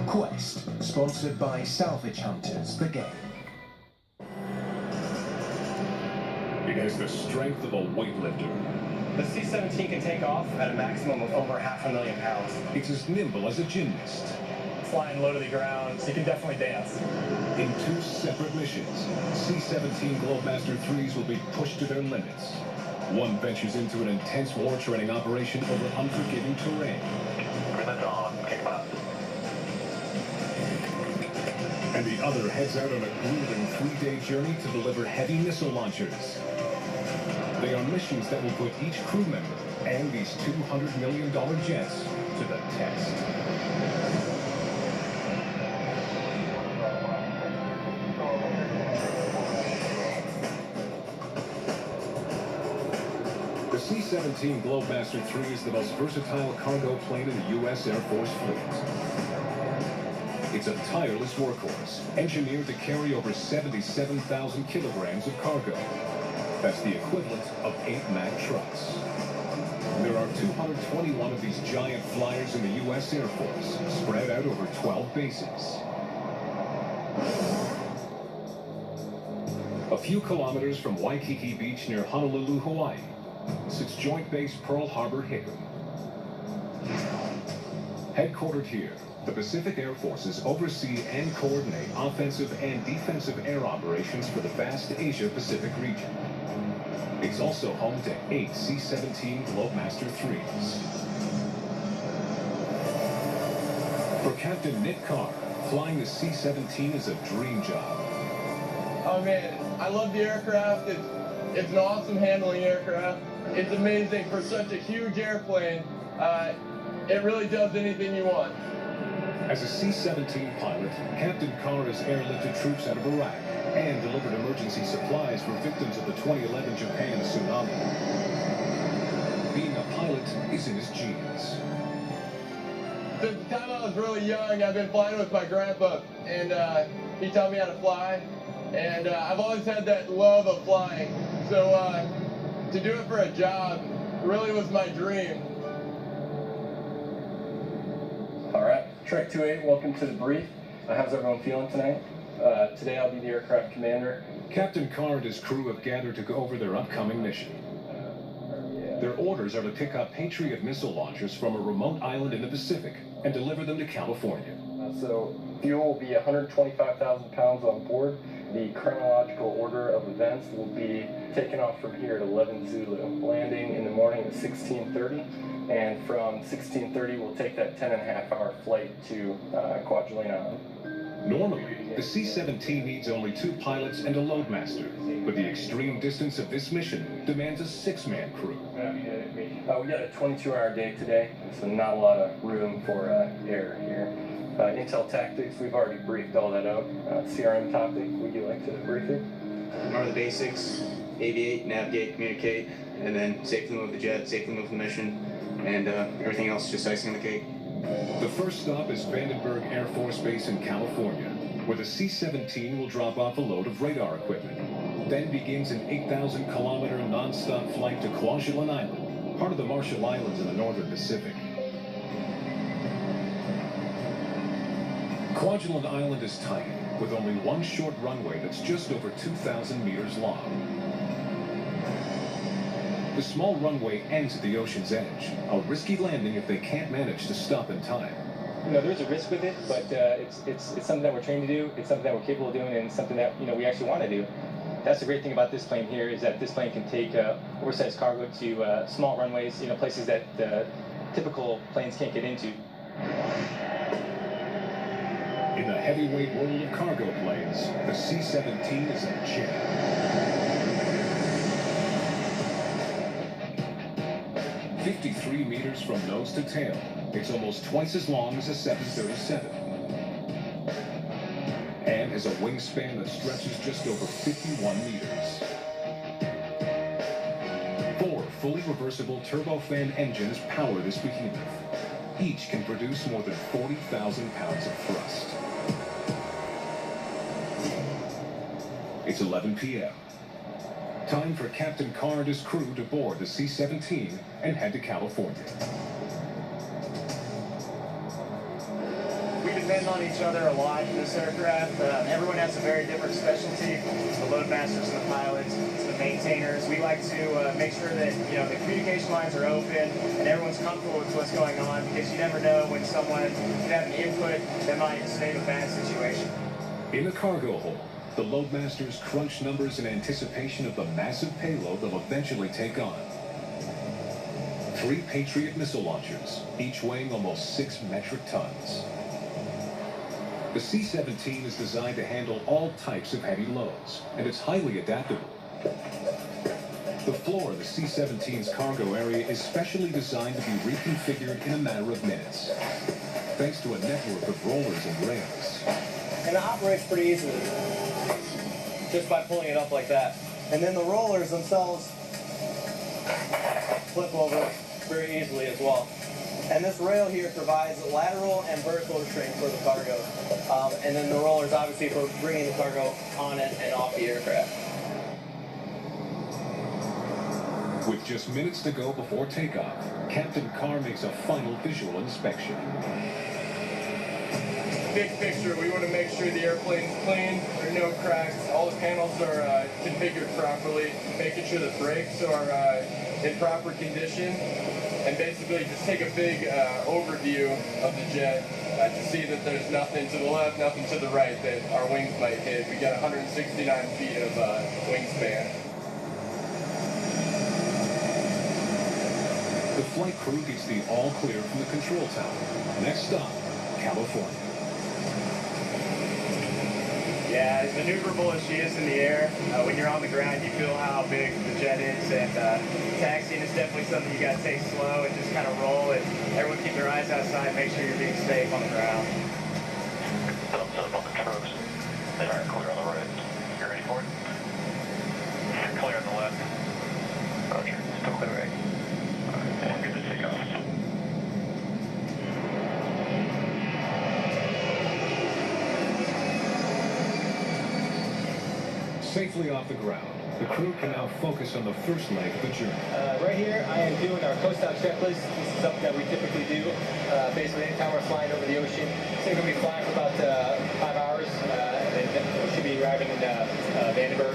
Quest, sponsored by Salvage Hunters, the game. It has the strength of a weightlifter. The C-17 can take off at a maximum of over 500,000 pounds. It's as nimble as a gymnast. Flying low to the ground, so you can definitely dance. In 2 separate missions, C-17 Globemaster 3s will be pushed to their limits. One ventures into an intense war training operation over unforgiving terrain. Rivet on, kick up. And the other heads out on a grueling 3-day journey to deliver heavy missile launchers. They are missions that will put each crew member and these $200 million jets to the test. The C-17 Globemaster 3 is the most versatile cargo plane in the U.S. Air Force fleet. It's a tireless workhorse, engineered to carry over 77,000 kilograms of cargo. That's the equivalent of 8 Mack trucks. There are 221 of these giant flyers in the U.S. Air Force, spread out over 12 bases. A few kilometers from Waikiki Beach near Honolulu, Hawaii, sits Joint Base Pearl Harbor Hickam. Headquartered here, the Pacific Air Forces oversee and coordinate offensive and defensive air operations for the vast Asia-Pacific region. It's also home to 8 C-17 Globemaster 3s. For Captain Nick Carr, flying the C-17 is a dream job. Oh man, I love the aircraft. It's an awesome handling aircraft. It's amazing for such a huge airplane. It really does anything you want. As a C-17 pilot, Captain Carr has airlifted troops out of Iraq and delivered emergency supplies for victims of the 2011 Japan tsunami. Being a pilot is in his genes. Since the time I was really young, I've been flying with my grandpa, and he taught me how to fly. And I've always had that love of flying. So to do it for a job really was my dream. All right, Trek 28, welcome to the brief. How's everyone feeling tonight? Today I'll be the aircraft commander. Captain Carr and his crew have gathered to go over their upcoming mission. Their orders are to pick up Patriot missile launchers from a remote island in the Pacific and deliver them to California. So fuel will be 125,000 pounds on board. The chronological order of events will be taken off from here at 11 Zulu, landing in the morning at 16:30, and from 16:30 we'll take that 10.5-hour flight to Kwajalein Island. Normally, the C-17 needs only 2 pilots and a loadmaster, but the extreme distance of this mission demands a 6-man crew. We got a 22-hour day today, so not a lot of room for air here. Intel tactics, we've already briefed all that out. CRM topic, would you like to brief it? What are the basics? Aviate, navigate, communicate, and then safely move the jet, safely move the mission, and everything else just icing on the cake. The first stop is Vandenberg Air Force Base in California, where the C-17 will drop off a load of radar equipment. Then begins an 8,000-kilometer non-stop flight to Kwajalein Island, part of the Marshall Islands in the northern Pacific. Kwajalein Island is tiny, with only one short runway that's just over 2,000 meters long. The small runway ends at the ocean's edge, a risky landing if they can't manage to stop in time. You know, there's a risk with it, but it's something that we're trained to do. It's something that we're capable of doing, and it's something that we actually want to do. That's the great thing about this plane here, is that this plane can take oversized cargo to small runways, places that typical planes can't get into. In the heavyweight world of cargo planes, the C-17 is a gem. 53 meters from nose to tail. It's almost twice as long as a 737. And has a wingspan that stretches just over 51 meters. 4 fully reversible turbofan engines power this behemoth. Each can produce more than 40,000 pounds of thrust. It's 11 p.m. Time for Captain Carr and his crew to board the C-17 and head to California. We've depend on each other a lot in this aircraft. Everyone has a very different specialty. The loadmasters and the pilots, the maintainers. We like to make sure that the communication lines are open and everyone's comfortable with what's going on, because you never know when someone could have an input that might save a bad situation. In the cargo hold, the loadmasters crunch numbers in anticipation of the massive payload they'll eventually take on. 3 Patriot missile launchers, each weighing almost 6 metric tons. The C-17 is designed to handle all types of heavy loads, and it's highly adaptable. The floor of the C-17's cargo area is specially designed to be reconfigured in a matter of minutes, thanks to a network of rollers and rails. And it operates pretty easily, just by pulling it up like that. And then the rollers themselves flip over very easily as well. And this rail here provides lateral and vertical restraint for the cargo. And then the rollers obviously for bringing the cargo on it and off the aircraft. With just minutes to go before takeoff, Captain Carr makes a final visual inspection. Big picture, we want to make sure the airplane's clean, there are no cracks, all the panels are configured properly, making sure the brakes are in proper condition, and basically just take a big overview of the jet to see that there's nothing to the left, nothing to the right that our wings might hit. We got 169 feet of wingspan. The flight crew gets the all clear from the control tower. Next stop, California. Yeah, as maneuverable as she is in the air, when you're on the ground, you feel how big the jet is, and taxiing is definitely something you got to take slow and just kind of roll, and everyone keep their eyes outside, make sure you're being safe on the ground. Thumbs up on the trucks. They are clear on the right. You ready for it? You're clear on the left. Roger. Still clear right. And good to take off. Safely off the ground, the crew can now focus on the first leg of the journey. Right here, I am doing our coast-out checklist. This is something that we typically do. Basically, anytime we're flying over the ocean, so we're going to be flying for about 5 hours, and then we should be arriving in Vandenberg.